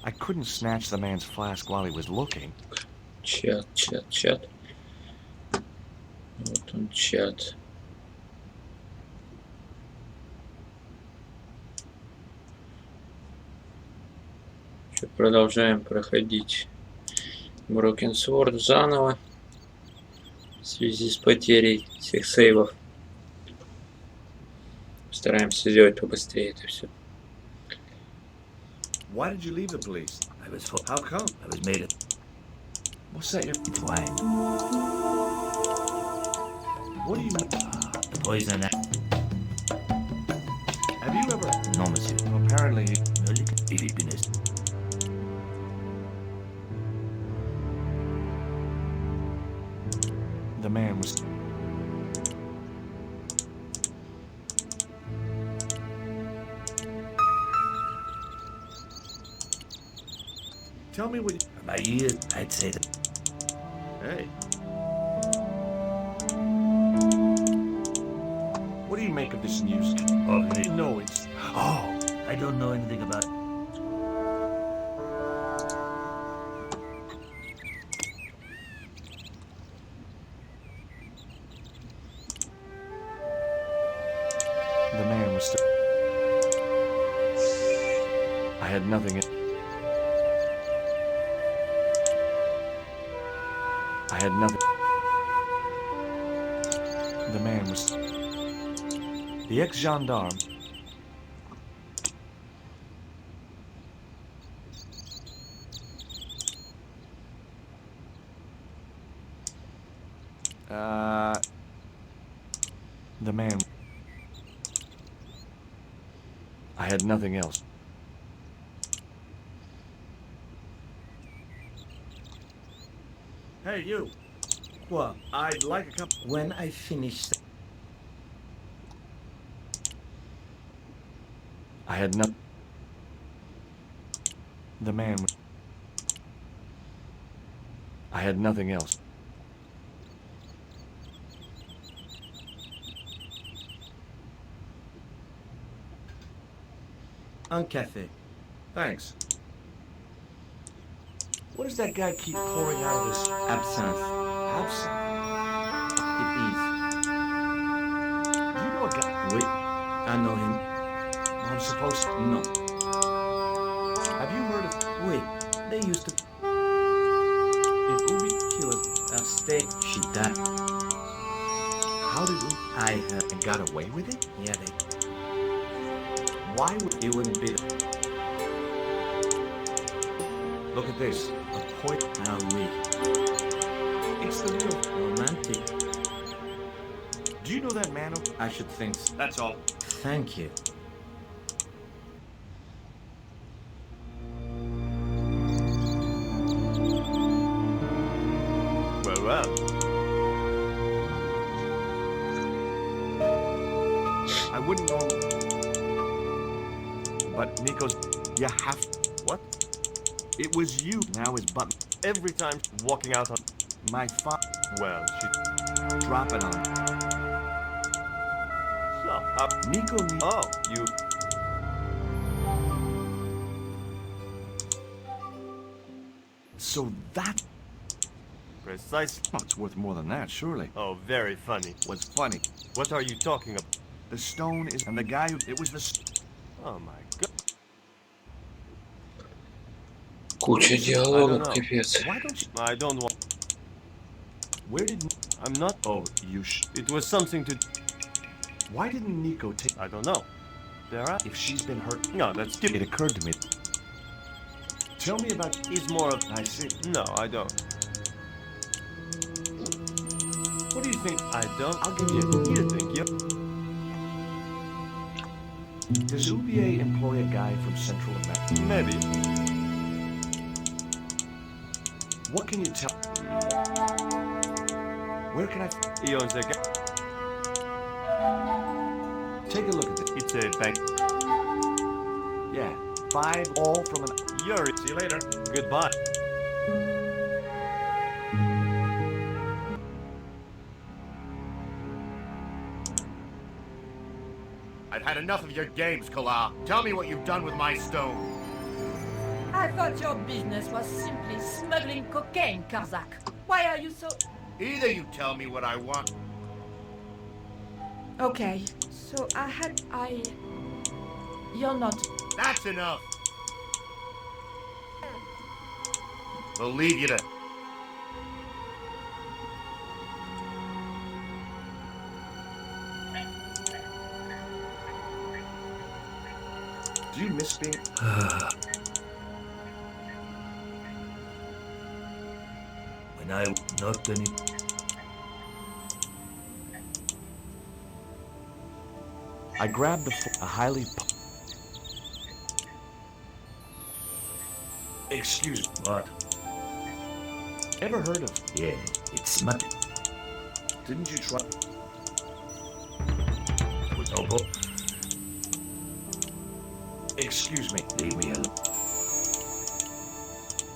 I couldn't snatch the man's flask while he was looking. Чат. Вот он, чат. Продолжаем проходить Broken Sword заново в связи с потерей всех сейвов. Стараемся сделать побыстрее это все. Why did you leave the police? I was for. How come? I was made it. What's that? It's wine. What do you mean? The poison. Have you ever? No, monsieur. Apparently, Philippines. the man was. Tell me what. For my ears, I'd say that. Hey. What do you make of this news? Oh, No, it's. Oh, I don't know anything about it. the man was still. I had nothing. I had nothing. The man was. The ex-gendarme. The man. I had nothing else. Hey, you. What? I'd like a cup. When I finish. I had nothing. The man. I had nothing else. Un café. Thanks. What does that guy keep pouring out of this Absinthe. absinthe? It is. Do you know a guy? Oui. I know him. I'm supposed to. No. Have you heard of? Oui. They used to. If Ubi? She was a state. She died. How did Ubi? I heard. And got away with it? Yeah, they. Why would? It wouldn't be. Look at this. A point. Ah, oui. It's the real. Romantic. Do you know that man? I should think. So. That's all. Thank you. Well. I wouldn't know. But Nico's. You have. What? It was you. Now his button. Every time walking out on my phone. Well, she drop it on. So, Nico. Oh, you. So that. Precisely. Oh, it's worth more than that, surely. Oh, very funny. What's funny? What are you talking about? The stone is, and the guy who. It was the. Oh my god. Куча диалогов, капец. Why don't you? I don't want. Where did? I'm not. Oh, you. It was something to. Why didn't Nico take? I don't know. There are. If she's been hurt. No, that's stupid. It occurred to me. Tell me about. He's more of. I see. No, I don't. What do you think? I don't. I'll give you. You think you? Does Ubier employ a guy from Central America? Maybe. What can you tell? Where can I? He owns a guy. Take a look at this. It's a bank. Yeah, 5 all from an. Yuri. See you later. Goodbye. I've had enough of your games, Kala. Tell me what you've done with my stone. I've thought your business was simply smuggling cocaine, Kazakh. Why are you so... Either you tell me what I want. Okay, so You're not... That's enough. We'll leave you to... Do you miss being... When I not any. I grabbed a highly... Excuse me. What? Ever heard of... Yeah, it's smutty. Didn't you try... No go. Excuse me. Leave me alone.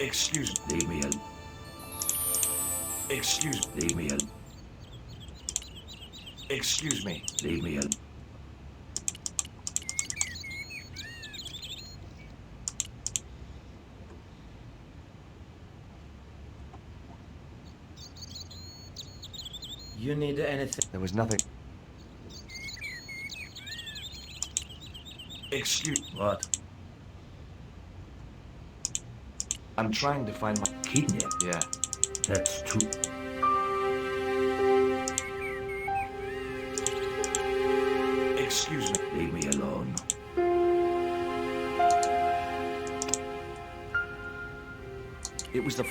Excuse me. Leave me alone. Excuse me. Leave me alone. Excuse me. Leave me alone. You need anything? There was nothing... Excuse... What? I'm trying to find my... Kidnap? Yeah. That's true. Excuse me. Leave me alone. It was the...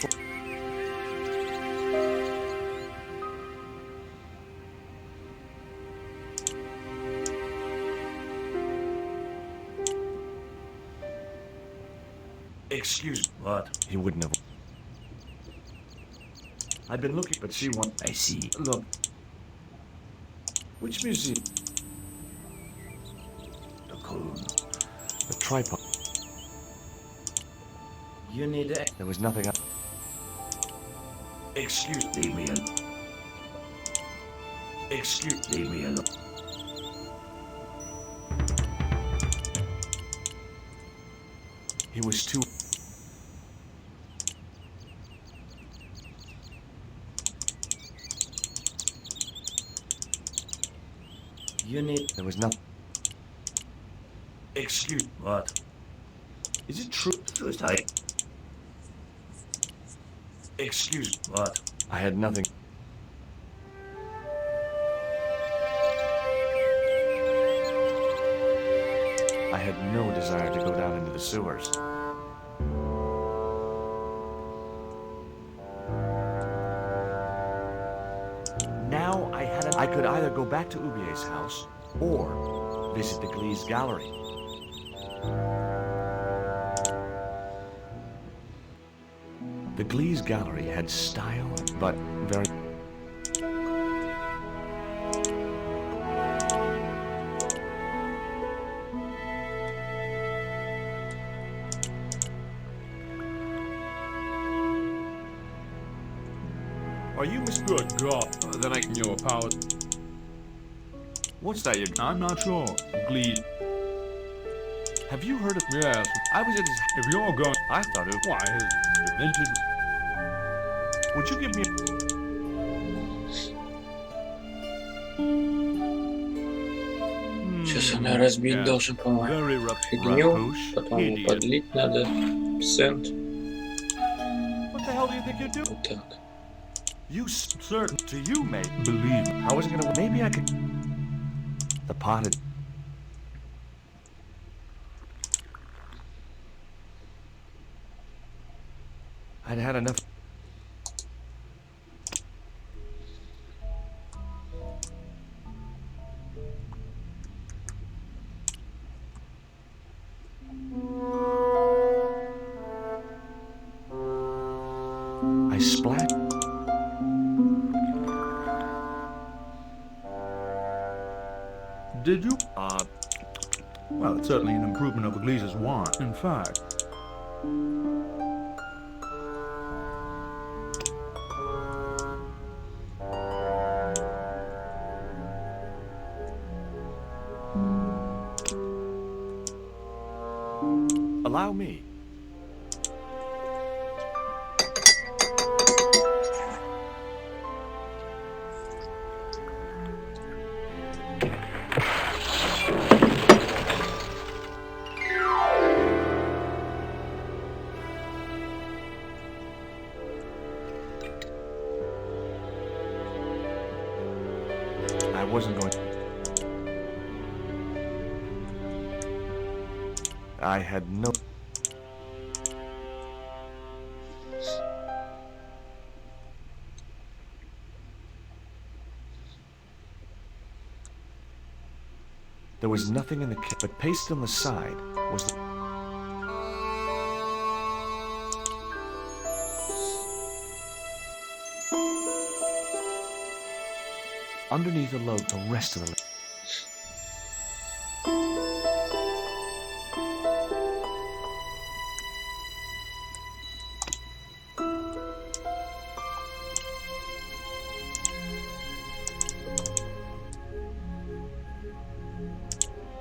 Excuse me. What? He wouldn't have... I've been looking, but she won't... I see. Look. Which museum? The cone. The tripod. You need There was nothing... Excuse... Leave me alone. Excuse... Leave me alone. He was too... You need... There was nothing... Excuse... What? Is it true? First I. Excuse... What? I had nothing... I had no desire to go down into the sewers. Now I could either go back to Ubier's house or visit the Glee's gallery. The Glee's gallery had style, but very... Are you Miss Good God? Then I can your power. What's that? I'm not sure. Glee. Have you heard of... Yes. I was at his... If you're going, I thought it... why his invented. Would you give me... Сейчас она разбить Yeah. должен, по-моему, Very rough. фигню, Rakush, потом idiot. подлить надо. Сент. What the hell do you think you're doing? Вот так. You certain to you, mate. Believe. I wasn't gonna... Maybe I could... The pot had... I'd had enough... I splat... Did you? Well, it's certainly an improvement over Glee's wine. In fact. Allow me. wasn't going. I had no. There was nothing in the kit, but pasted on the side was the. Underneath the logo, the rest of the.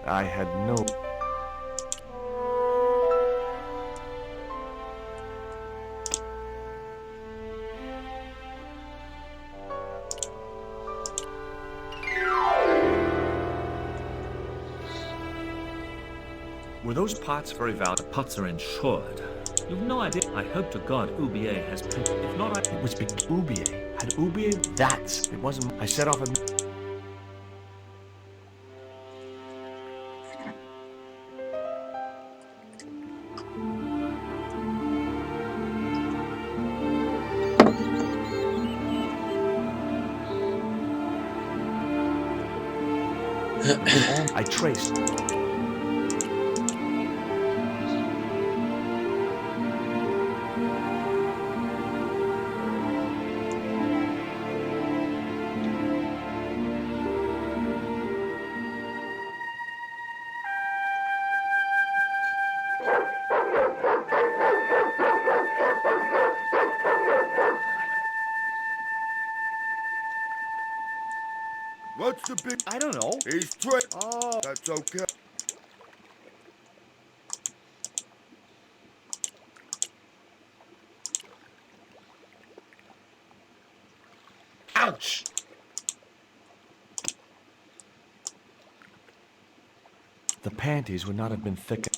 I had no. Were those parts very valid? The pots are insured. You've no idea. I hope to God Ubier has paid. If not, It was big Ubier. Had Ubier? That's. It wasn't. I set off a. I traced. What's the big? I don't know. He's straight. Oh, that's okay. Ouch! The panties would not have been thick.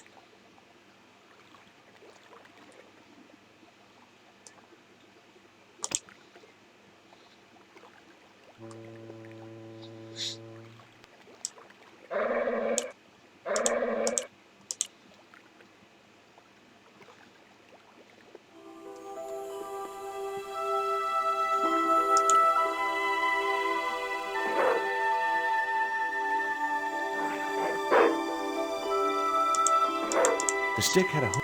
The stick had a hook.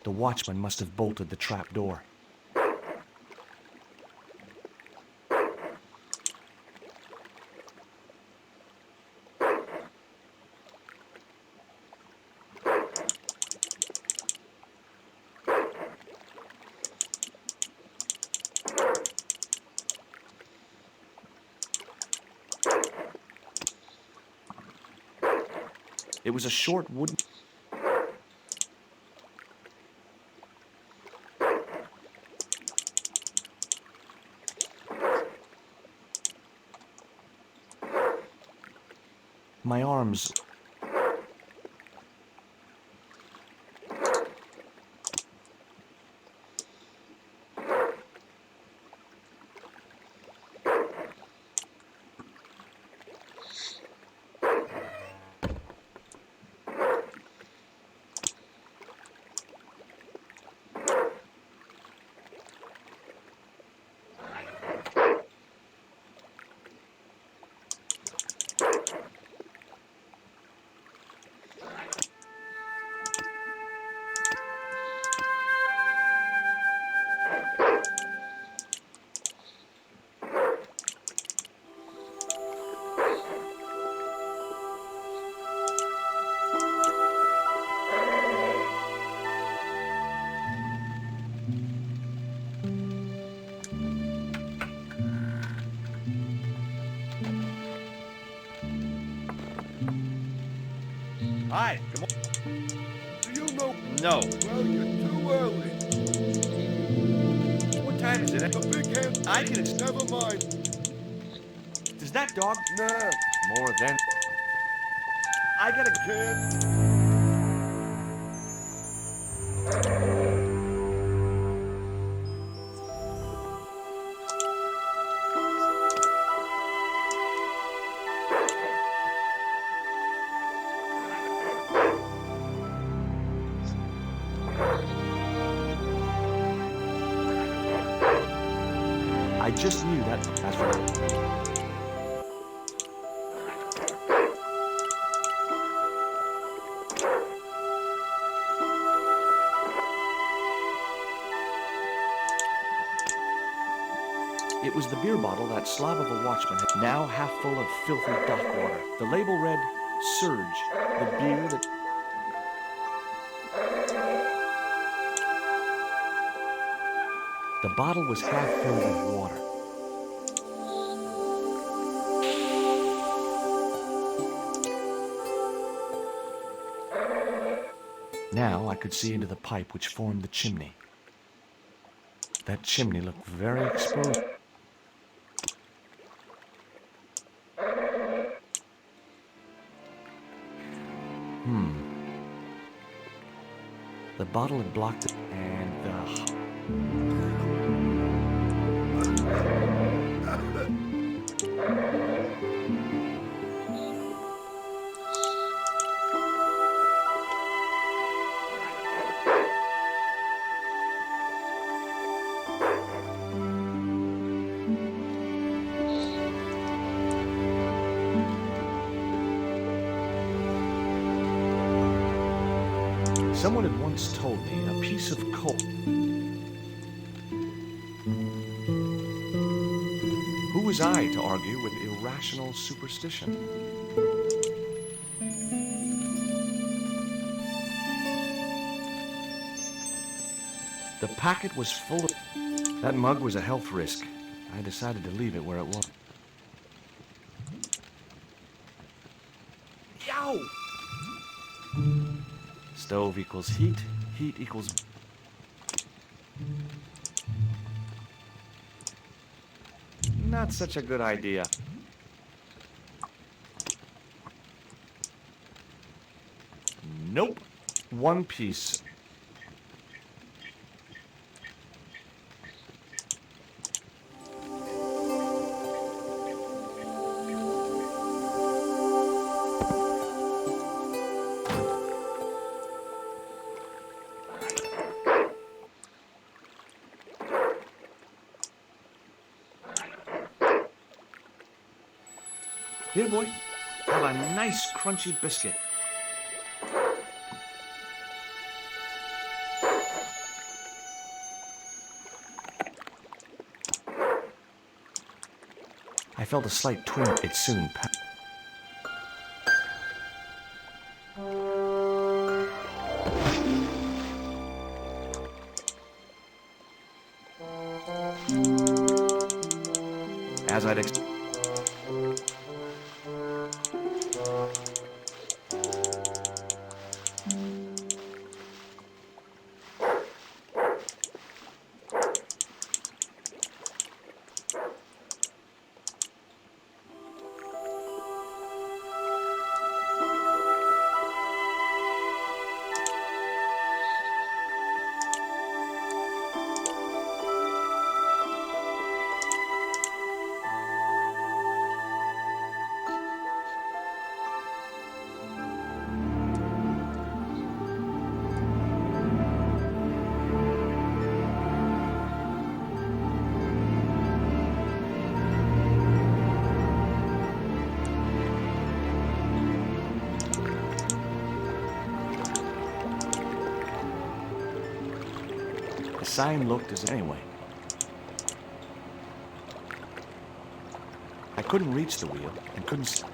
The watchman must have bolted the trap door. It was a short wooden. My arms. Hi, good morning. No. Well, you're too early. What time is it? The big hand. I can. Never mind. Does that dog? Nah, More than. I gotta. kid. I just knew that. That's right. It was the beer bottle that slob of a watchman had, now half full of filthy dock water. The label read, Surge, the beer that... The bottle was half filled with water. Now I could see into the pipe which formed the chimney. That chimney looked very exposed. The bottle had blocked it, and someone had once told me a piece of coal. Who was I to argue with irrational superstition? The packet was full of... That mug was a health risk. I decided to leave it where it was. Yow! Stove equals heat, heat equals... Not such a good idea. Nope. One piece. Here, boy. Have a nice crunchy biscuit. I felt a slight twinge. It soon passed. As I'd expected. The sign looked as anyway. I couldn't reach the wheel and couldn't.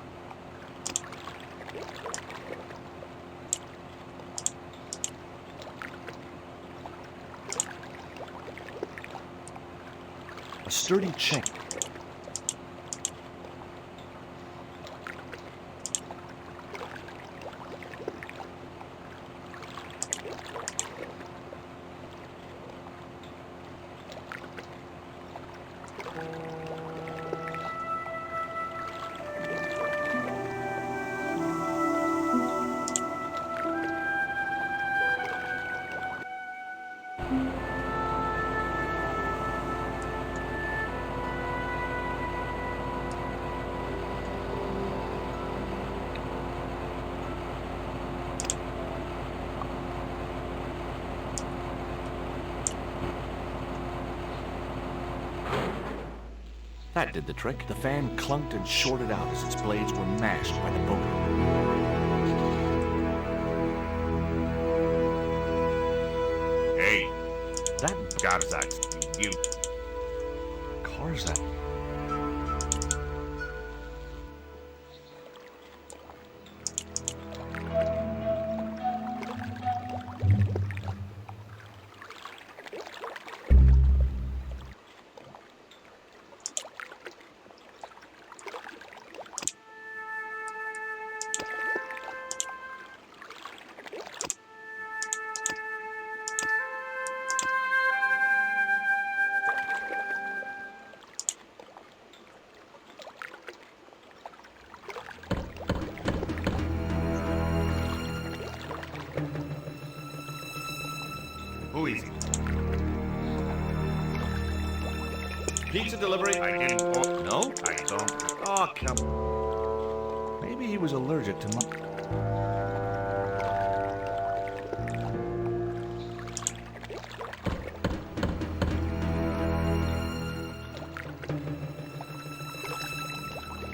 A sturdy chain. That did the trick. The fan clunked and shorted out as its blades were mashed by the boat. Hey, That Karzak, you. Karzak. Who is it? Pizza delivery. I didn't. Oh, No? I don't. Oh, come. Maybe he was allergic to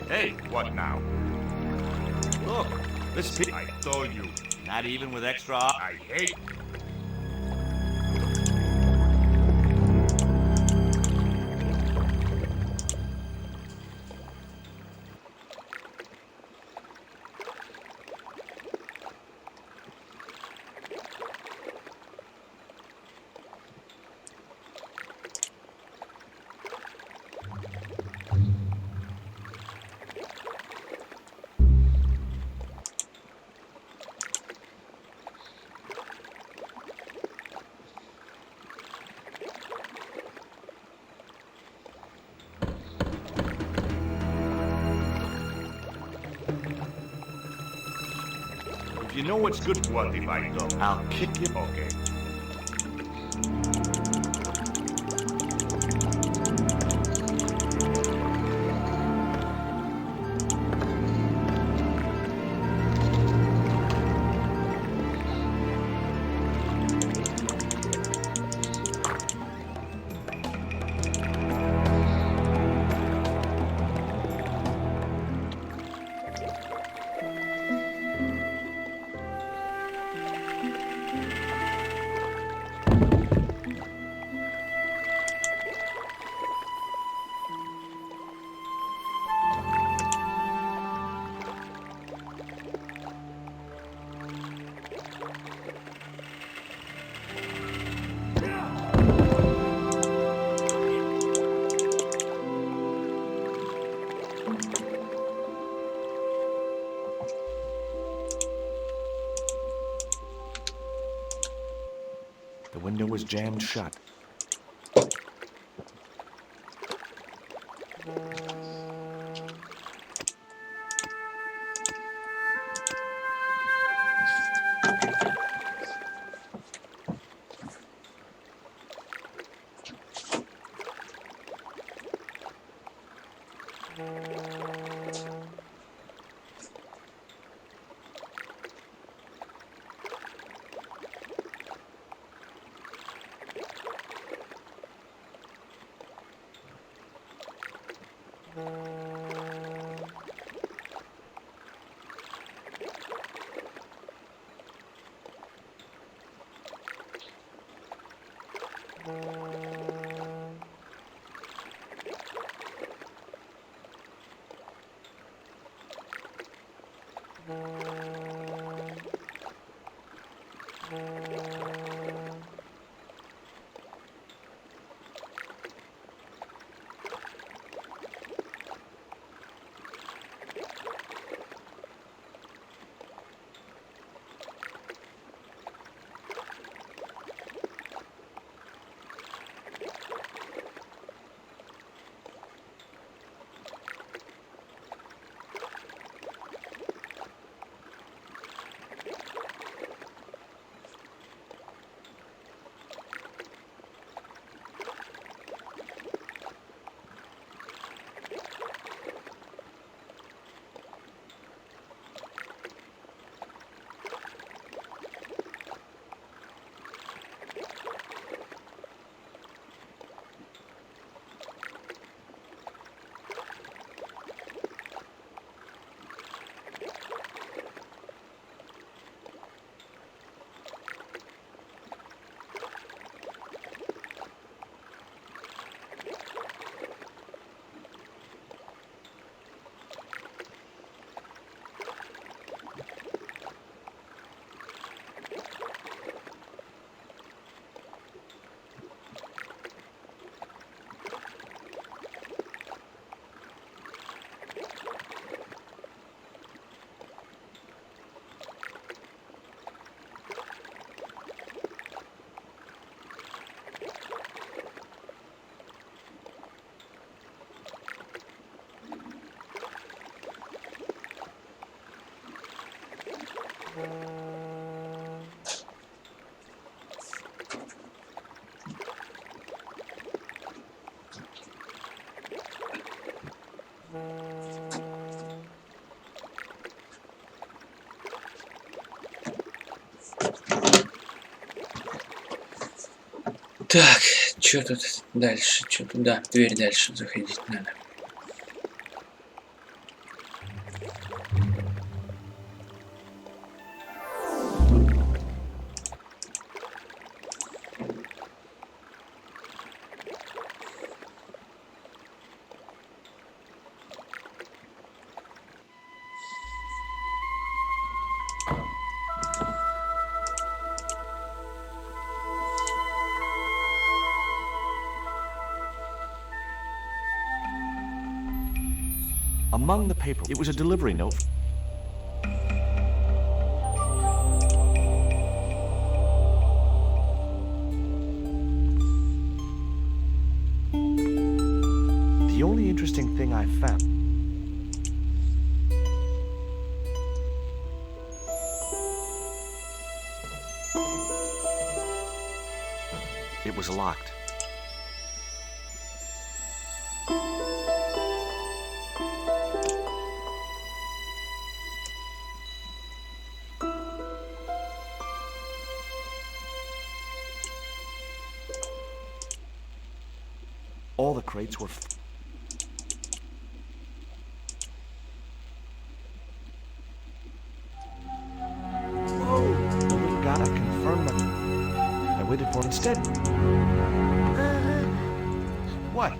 Hey, what now? Look, this I told you. not even with extra. I hate. If you know what's good, What if I don't? I'll kick you. Okay. The window was jammed shut. Так, что тут дальше? Что туда? В дверь дальше заходить надо. Among the paper, it was a delivery note. The only interesting thing I found. It was locked. All the crates were Whoa! The little guy confirmed that. I waited for it instead. What?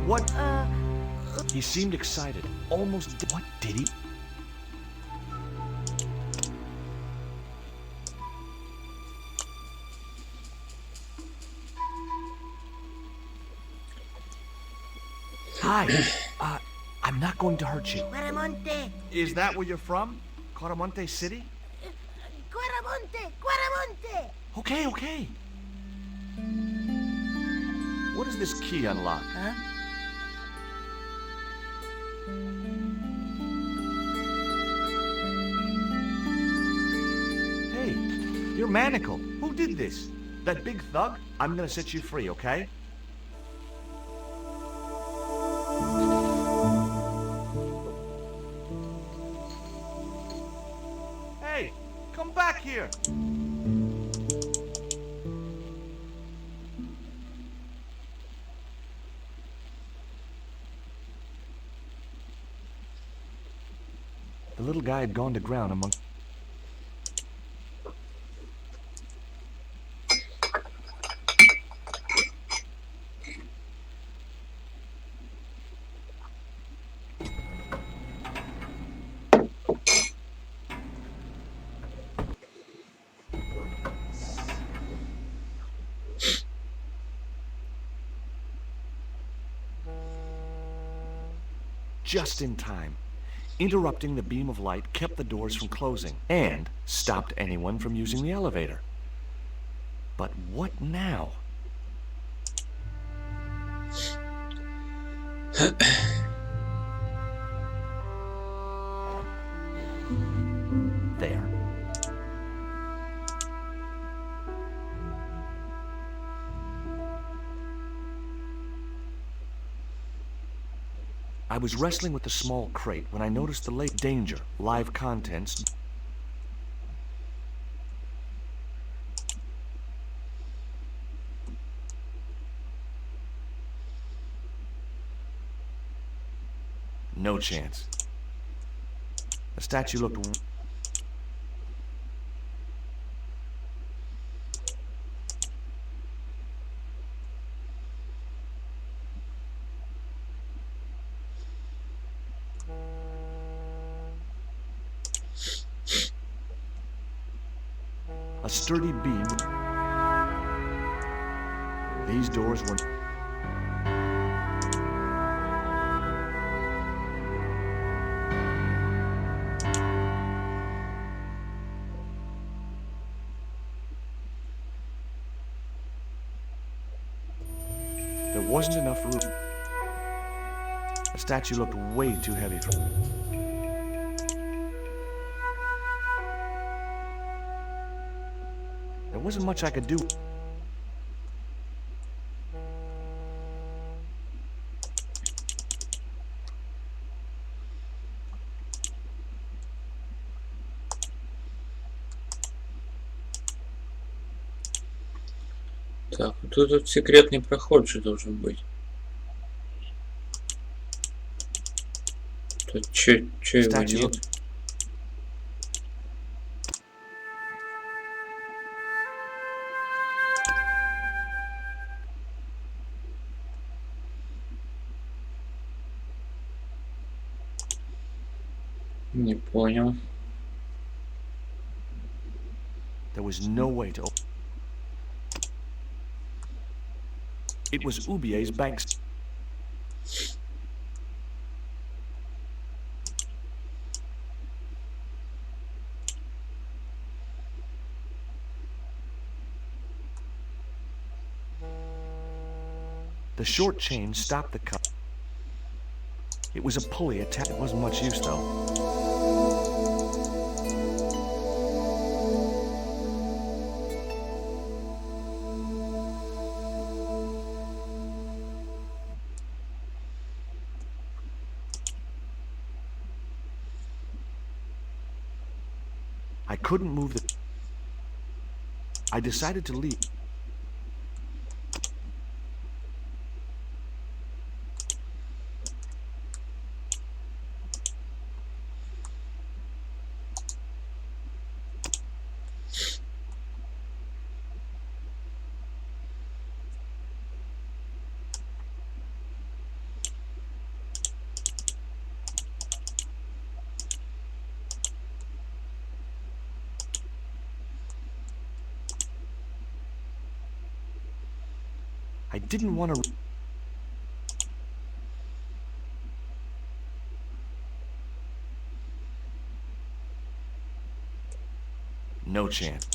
What? He seemed excited. Almost. What did he? Hi. I'm not going to hurt you. Guaramonte! Is that where you're from? Caramonte City? Guaramonte! Guaramonte! Okay, okay. What does this key unlock? Huh? Hey, you're manacled. Who did this? That big thug? I'm gonna set you free, okay? Hey, come back here. The little guy had gone to ground among... Just in time. Interrupting the beam of light kept the doors from closing and stopped anyone from using the elevator. But what now? There. I was wrestling with the small crate when I noticed the late danger, live contents. No chance. The statue looked... A sturdy beam. These doors were... There wasn't enough room. The statue looked way too heavy for me. There wasn't much I could do. Так, вот тут секретный проход же должен быть. Тут чё его Statue нет? Не понял. There was no way to open. It was Ubier's bank. The short chain stopped the cut. It was a pulley attached. It wasn't much use though. I couldn't move the... I decided to leave. I didn't want to... No chance.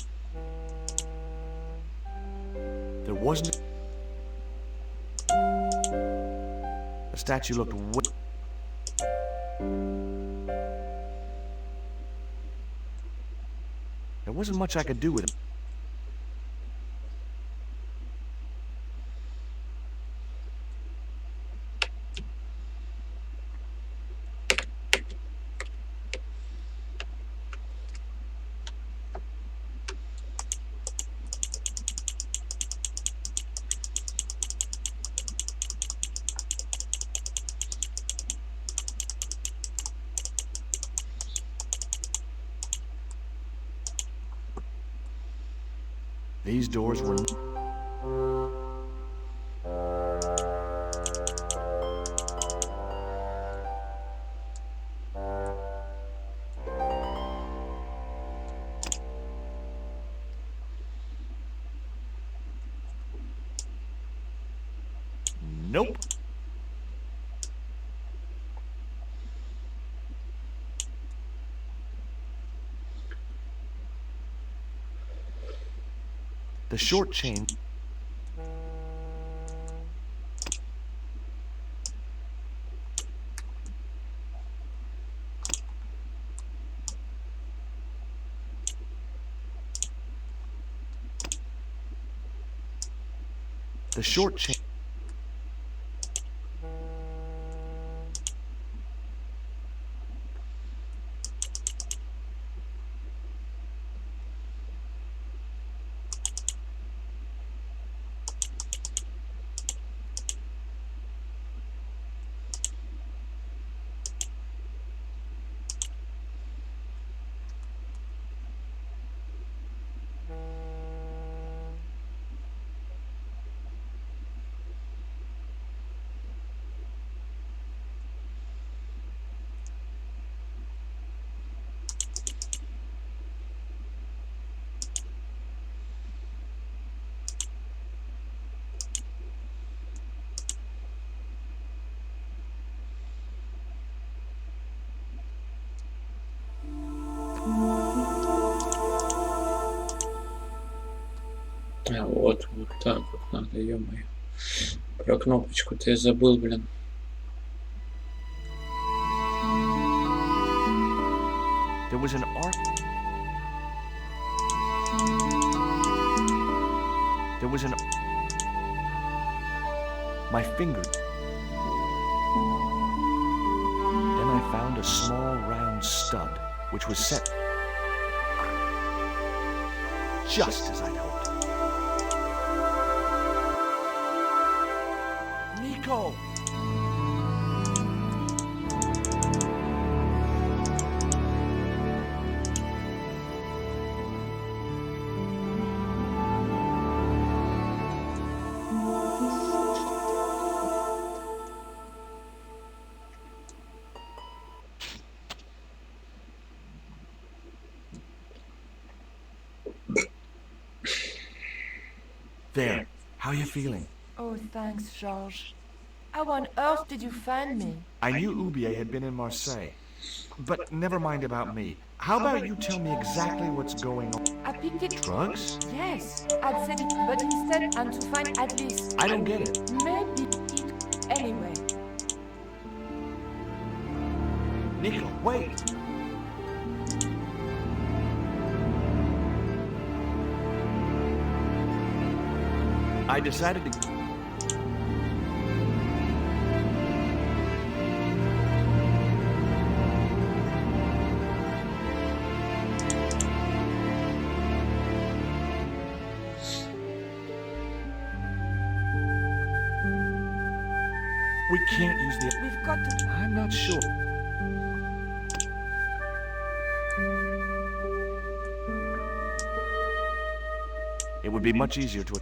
There wasn't... The statue looked There wasn't much I could do with it. These doors were... Nope. The short chain. The short chain. А вот так вот надо, ё-моё. Про кнопочку-то я забыл, блин. There was an arc. There was an... My finger. Then I found a small round stud, which was set just as I'd hoped. Nico! There. How are you feeling? Oh, thanks, Georges. How on earth did you find me? I knew Ubier had been in Marseille. But never mind about me. How about you tell me exactly what's going on? I picked it. Drugs? Yes, I'd said it, but instead I'm to find at least. I don't get it. Maybe it. Anyway. Nico, wait! I decided to... We can't use the... We've got to. I'm not sure. It would be much easier to...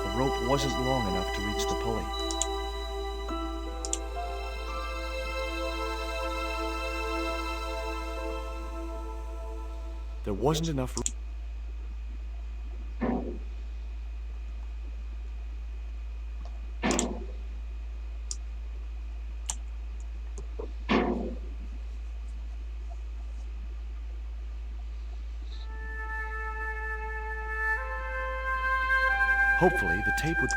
The rope wasn't long enough to reach the pulley. There wasn't enough room. Hopefully, the tape would...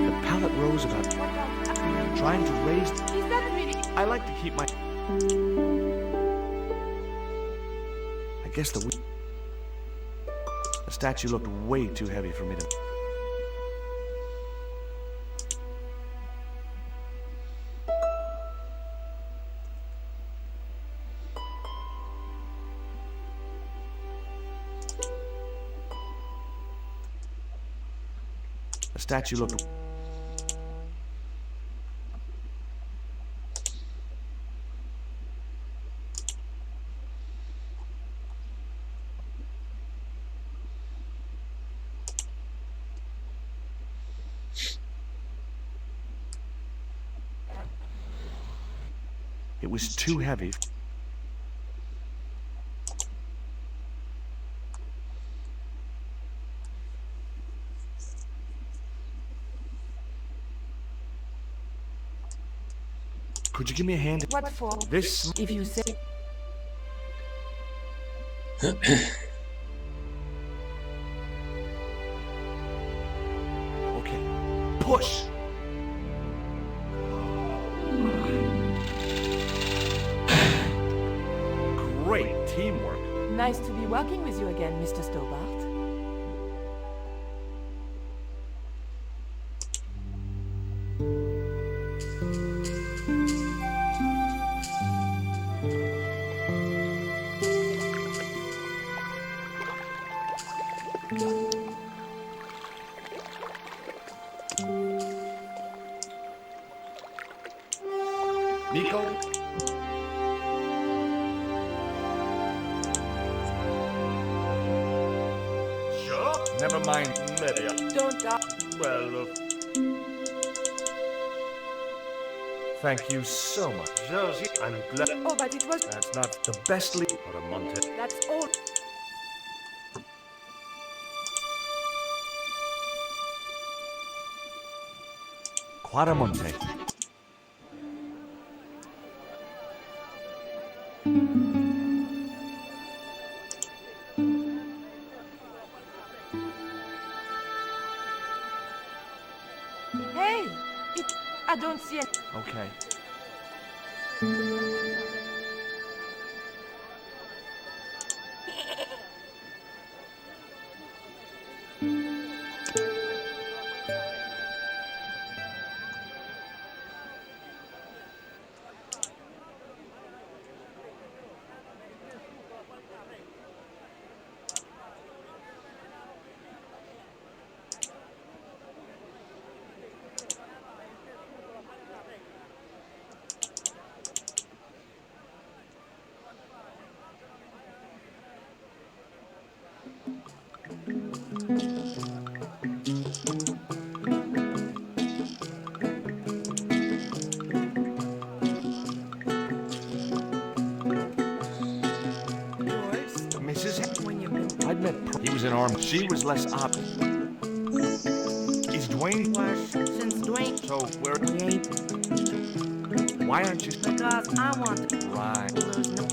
The pallet rose about... Trying to raise... Is that really? I like to keep my... I guess the statue looked way too heavy for me to... The statue looked... It was too heavy. Could you give me a hand? What for? This... If you say. Okay. Push! Great teamwork. Nice to be working with you again, Mr. Stobart. Nico? Sure. Never mind. Maybe. Don't. Well, Thank you so much. Josie, I'm glad. Oh, but it was. That's not the best lead for a Monte. That's all. Quaramonte. Hey, I don't see it. Okay. I'd met he was an arm. She was less op. Is Dwayne? Since Dwayne. So where? Why aren't you? Because I want to Right. lose no.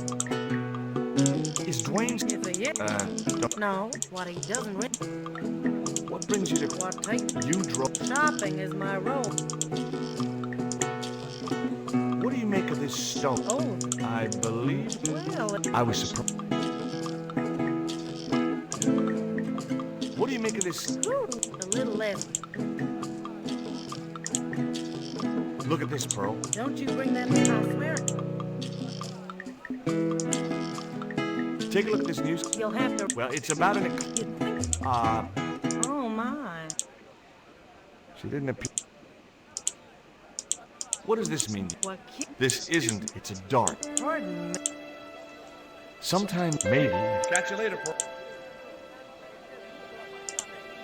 Is Dwayne's? If he is. No, what he doesn't read. What brings you to? What take? You drove. Shopping is my role. What do you make of this stone? Oh, I believe. well, I was surprised. What do you make of this? a little less. Look at this, Pearl. Don't you bring that in, I swear. Take a look at this news. You'll have to. Well, it's about an. You'd think. Oh, my. She didn't appear. What does this mean? What This isn't. It's a dart. Pardon me. Sometime, maybe. Catch you later, Pearl.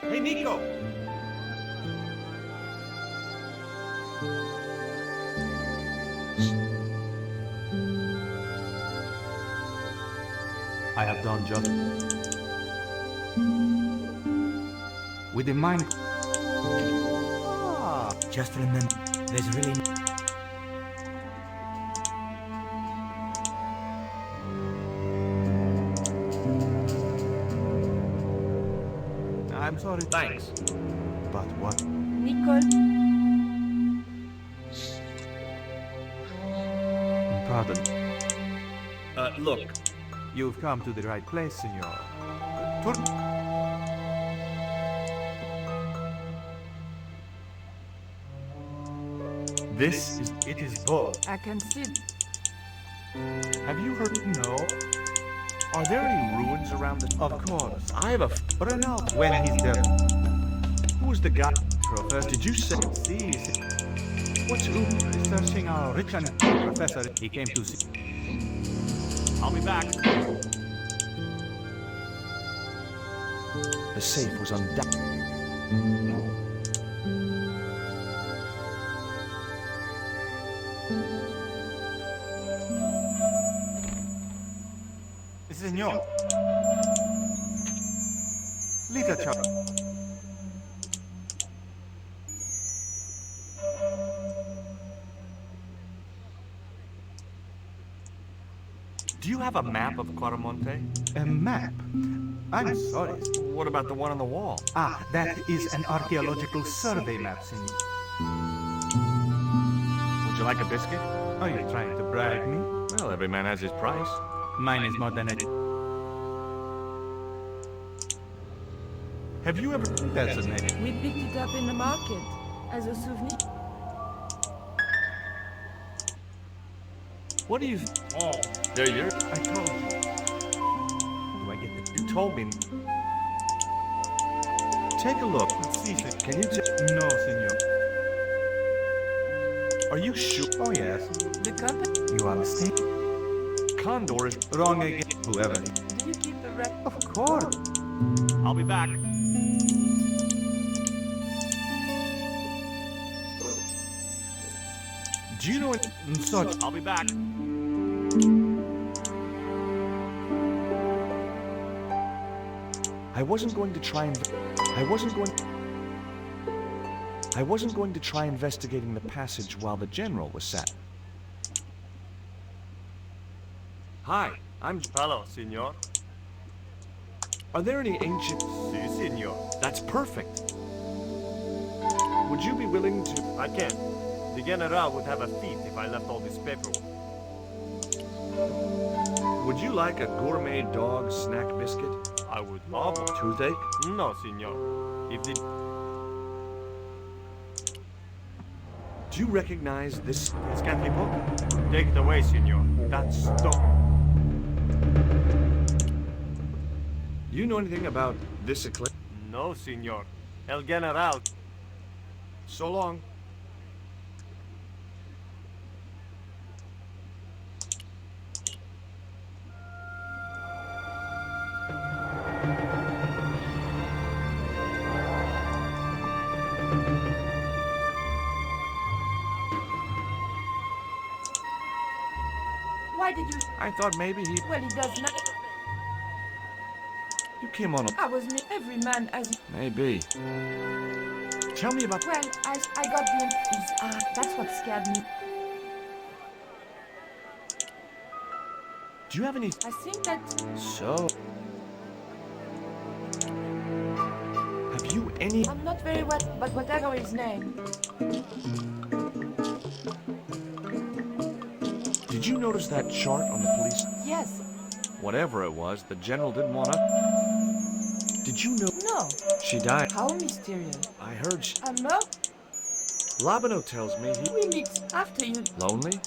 Hey, Nico. I have done just with the mind. Just remember, there's really. I'm sorry. Thanks. But what? Nicole. Pardon. Look. You've come to the right place, senor. This is. It is both. I can see. Have you heard? No, Are there any ruins around the? of course. I have a. Ronald, when he's dead. Who was the guy? Professor, Did you say? see, What's who? researching our rich and professor, he came to see. I'll be back. The safe was undone. Senor. Literature. Do you have a map of Quaramonte? A map? I'm sorry. What about the one on the wall? Ah, that is an archaeological survey map, senor. Would you like a biscuit? Are you trying to brag me? Well, every man has his price. Mine is more than a... Have you ever? That's a name. We picked it up in the market as a souvenir. What do you? Oh, there you're. I told you. Do I get the... You told me. Take a look. See, Can you? no, senor. Are you sure? Oh, yes. The company? You are mistaken. Condor is. Wrong again. Whoever. Do you keep a record? Of course. I'll be back. Do you know it and such? I'll be back. I wasn't going to try investigating the passage while the general was sat. Hi, I'm... Hello, senor. Are there any ancient... Si, senor. That's perfect. Would you be willing to... I can. The general would have a fit if I left all this paperwork. Would you like a gourmet dog snack biscuit? I would love a toothache. No, senor. If the... Do you recognize this scanty book? Take it away, senor. That's stop. Do you know anything about this eclipse? No, senor. El general. So long. Why did you... I thought maybe he... Well, he does not... You came on a... I was me. Every man has... Maybe. Tell me about... Well, I got the... that's what scared me. Do you have any... I think that... So... Have you any... I'm not very well, but whatever his name. Did you notice that chart on the police? Yes. Whatever it was, the general didn't wanna... Did you know... No. She died. How mysterious. I heard she... No. Labano tells me he... We mix after you. Lonely?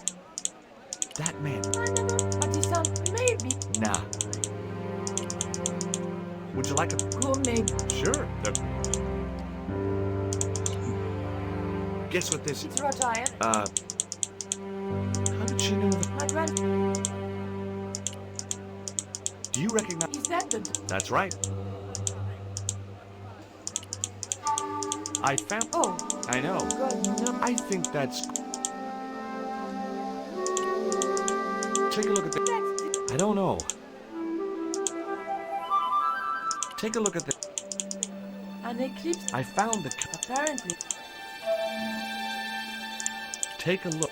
That man... But he sounds maybe... Nah. Would you like a... Gourmet. Sure. Guess what this... It's Roger. How did she know that? My grand... Do you recognize... Is that the... That's right. I found... Oh. I know. God, no. I think that's... Take a look at the... I don't know. Take a look at the... An eclipse? I found the... Apparently. Take a look.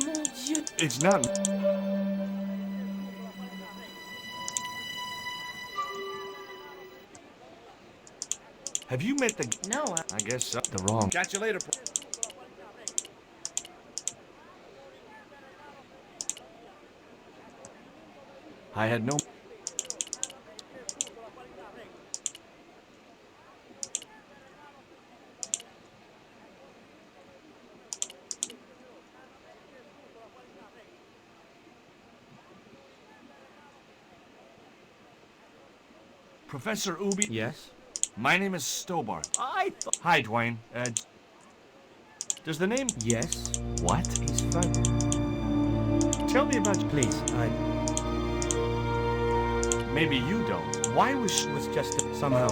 Mon Dieu. It's not... Have you met the... No, I guess so. The wrong... Catch you later. I had no... Professor Ubi... Yes? My name is Stobart. I thought... Hi, Dwayne. Does the name... Yes? What? He's fun. Tell me about... Please, Maybe you don't. Why was she... was just somehow...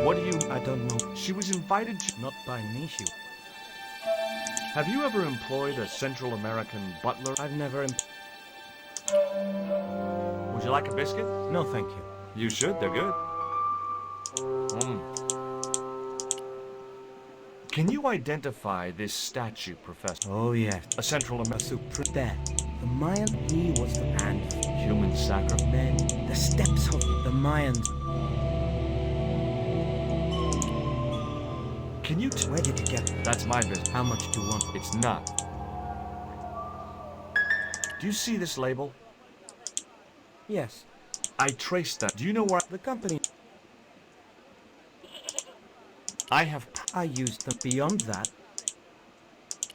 What do you... I don't know. She was invited... Not by me, she... Have you ever employed a Central American butler? I've never... Would you like a biscuit? No, thank you. You should. They're good. Can you identify this statue, Professor? Oh, yes. A Central A American... there. The Mayan, he was the... And Human sacrifice. men, the steps of the Mayans. Can you... Where did you get it? That's my business. How much do you want? It's not. Do you see this label? Yes. I traced that. Do you know where... The company... I have... I used them. Beyond that,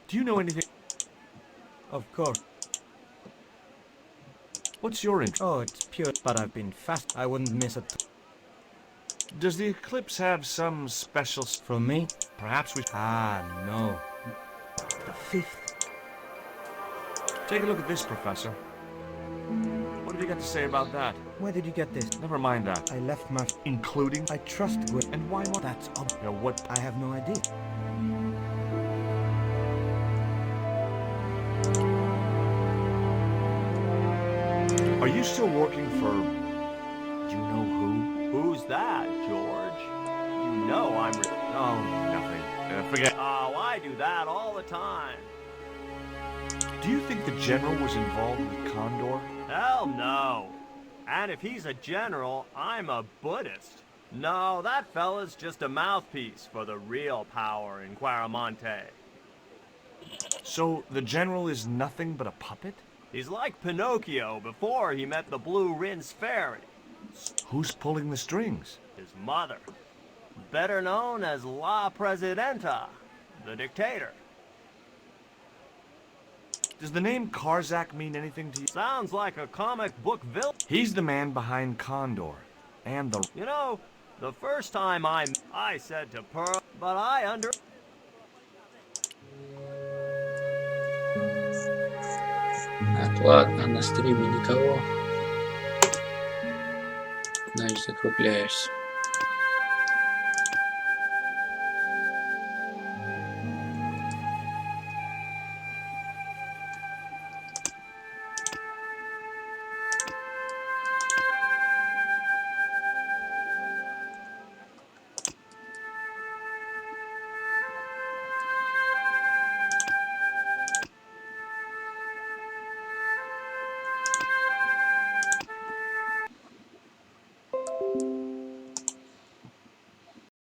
Do you know anything... of course. What's your interest? Oh, it's pure. But I've been fast. I wouldn't miss it. Does the eclipse have some special... From me? Perhaps we... Ah, no. The fifth. Take a look at this, Professor. What have you got to say about that? Where did you get this? Never mind that. I left my... Including... I trust Gwen. And why not? That's ob... What... I have no idea. Are you still working for... you know who? Who's that, George? You know I'm... Oh, nothing. Forget... Oh, I do that all the time. Do you think the general was involved with Condor? Hell no. And if he's a general, I'm a Buddhist. No, that fella's just a mouthpiece for the real power in Quaramonte. So, the general is nothing but a puppet? He's like Pinocchio before he met the Blue Rinse Fairy. Who's pulling the strings? His mother. Better known as La Presidenta, the dictator. Does the name Karzak mean anything to you? Sounds like a comic book villain. He's the man behind Condor. And the... You know, the first time I said to Pearl, but I under... Так, ладно, на стриме никого. Значит, закругляешься.